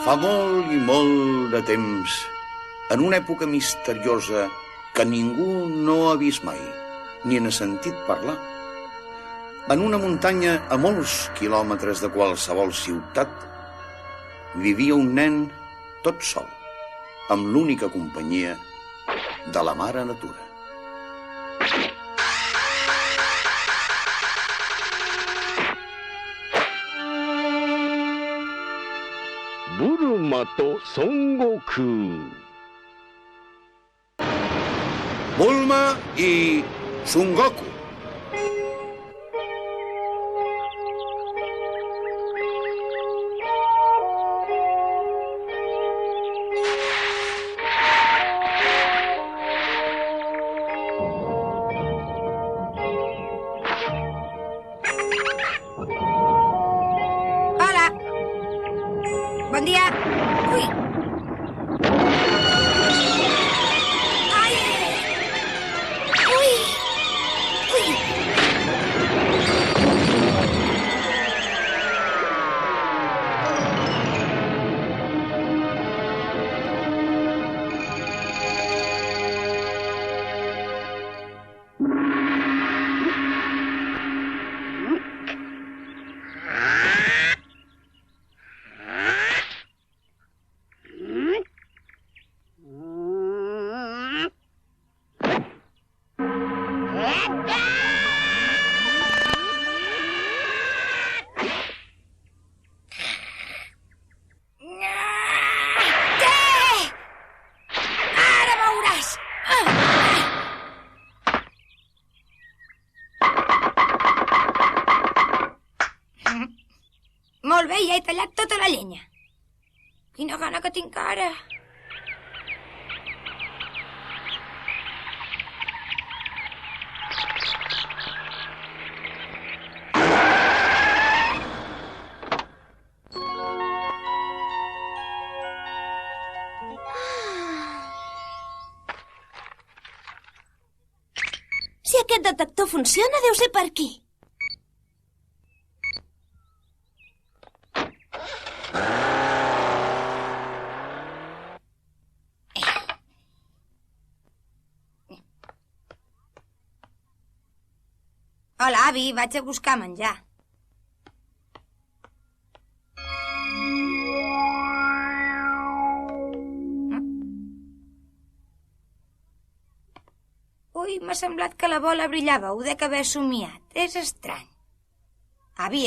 Fa molt i molt de temps, en una època misteriosa que ningú no ha vist mai, ni n'ha sentit parlar, en una muntanya a molts quilòmetres de qualsevol ciutat, vivia un nen tot sol, amb l'única companyia de la mare natura. Bulma to Son Goku. Bulma i Son Goku. Hola. Bon dia. Ui. Ai. Ui. Ui. Ara veuràs. Molt bé, ja he tallat tota la llenya. Quina gana que tinc ara. Si aquest detector funciona, deu ser per aquí. Hola, avi, vaig a buscar menjar. Ui, m'ha semblat que la bola brillava. Ho dec haver somiat. És estrany. Avi,